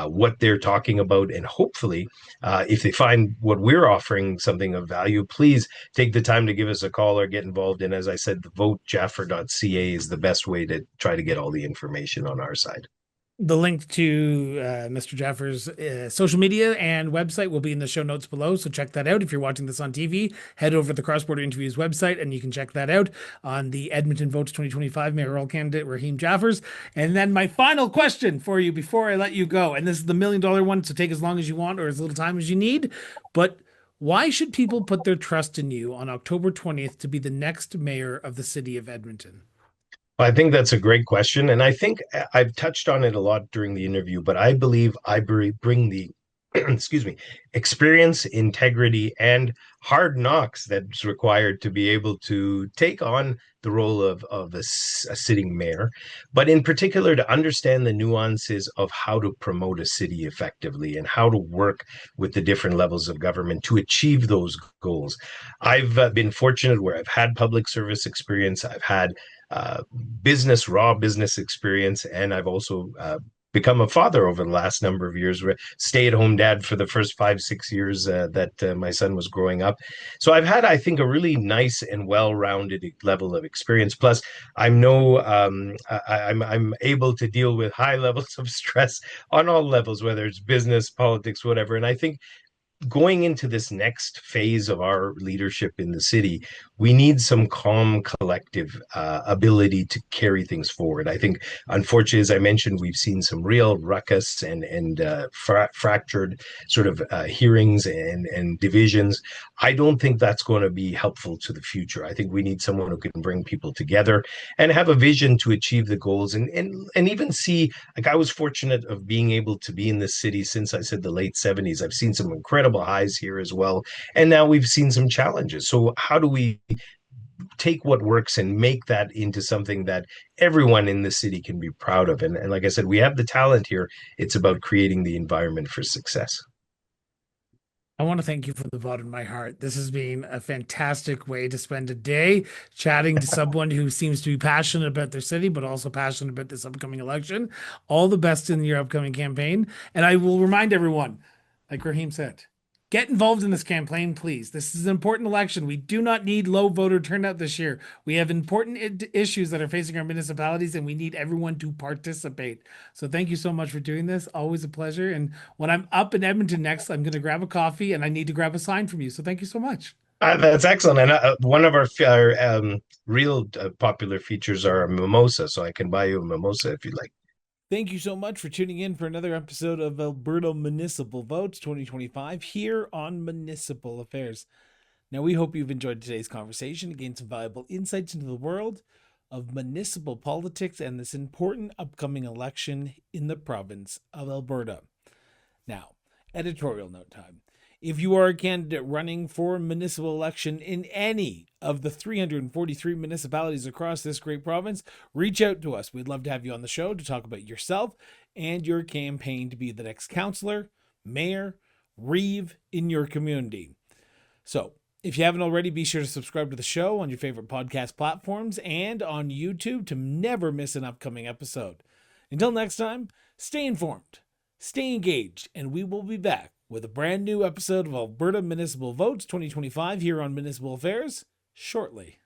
what they're talking about, and hopefully, if they find what we're offering something of value, please take the time to give us a call or get involved. And as I said, the votejaffer.ca is the best way to try to get all the information on our side. The link to Mr. Jaffer's social media and website will be in the show notes below. So check that out. If you're watching this on TV, head over to the Cross Border Interviews website and you can check that out on the Edmonton Votes 2025 mayoral candidate Rahim Jaffers. And then my final question for you before I let you go, and this is the $1 million one, so take as long as you want or as little time as you need. But why should people put their trust in you on October 20th to be the next mayor of the city of Edmonton? I think that's a great question. And I think I've touched on it a lot during the interview, but I believe I bring the, excuse me, experience, integrity, and hard knocks that's required to be able to take on the role of a sitting mayor, but in particular to understand the nuances of how to promote a city effectively and how to work with the different levels of government to achieve those goals. I've been fortunate where I've had public service experience. I've had uh, raw business experience, and I've also become a father over the last number of years. Stay-at-home dad for the first 5, 6 years that my son was growing up. So I've had, I think, a really nice and well-rounded level of experience. Plus, I'm able to deal with high levels of stress on all levels, whether it's business, politics, whatever. And I think going into this next phase of our leadership in the city, we need some calm, collective ability to carry things forward. I think, unfortunately, as I mentioned, we've seen some real ruckus and fractured sort of hearings and divisions. I don't think that's going to be helpful to the future. I think we need someone who can bring people together and have a vision to achieve the goals and even see. Like, I was fortunate of being able to be in this city since, I said, the late 70s. I've seen some incredible highs here as well. And now we've seen some challenges. So how do we take what works and make that into something that everyone in the city can be proud of? And like I said, we have the talent here. It's about creating the environment for success. I want to thank you from the bottom of my heart. This has been a fantastic way to spend a day chatting to someone who seems to be passionate about their city, but also passionate about this upcoming election. All the best in your upcoming campaign. And I will remind everyone, like Rahim said, get involved in this campaign, please. This is an important election. We do not need low voter turnout this year. We have important issues that are facing our municipalities, and we need everyone to participate. So thank you so much for doing this. Always a pleasure. And when I'm up in Edmonton next, I'm going to grab a coffee, and I need to grab a sign from you. So thank you so much. That's excellent. And one of our real popular features are a mimosa. So I can buy you a mimosa if you like. Thank you so much for tuning in for another episode of Alberta Municipal Votes 2025 here on Municipal Affairs. Now, we hope you've enjoyed today's conversation and gained some valuable insights into the world of municipal politics and this important upcoming election in the province of Alberta. Now, editorial note time. If you are a candidate running for a municipal election in any of the 343 municipalities across this great province, reach out to us. We'd love to have you on the show to talk about yourself and your campaign to be the next councillor, mayor, reeve in your community. So, if you haven't already, be sure to subscribe to the show on your favorite podcast platforms and on YouTube to never miss an upcoming episode. Until next time, stay informed, stay engaged, and we will be back with a brand new episode of Alberta Municipal Votes 2025 here on Municipal Affairs shortly.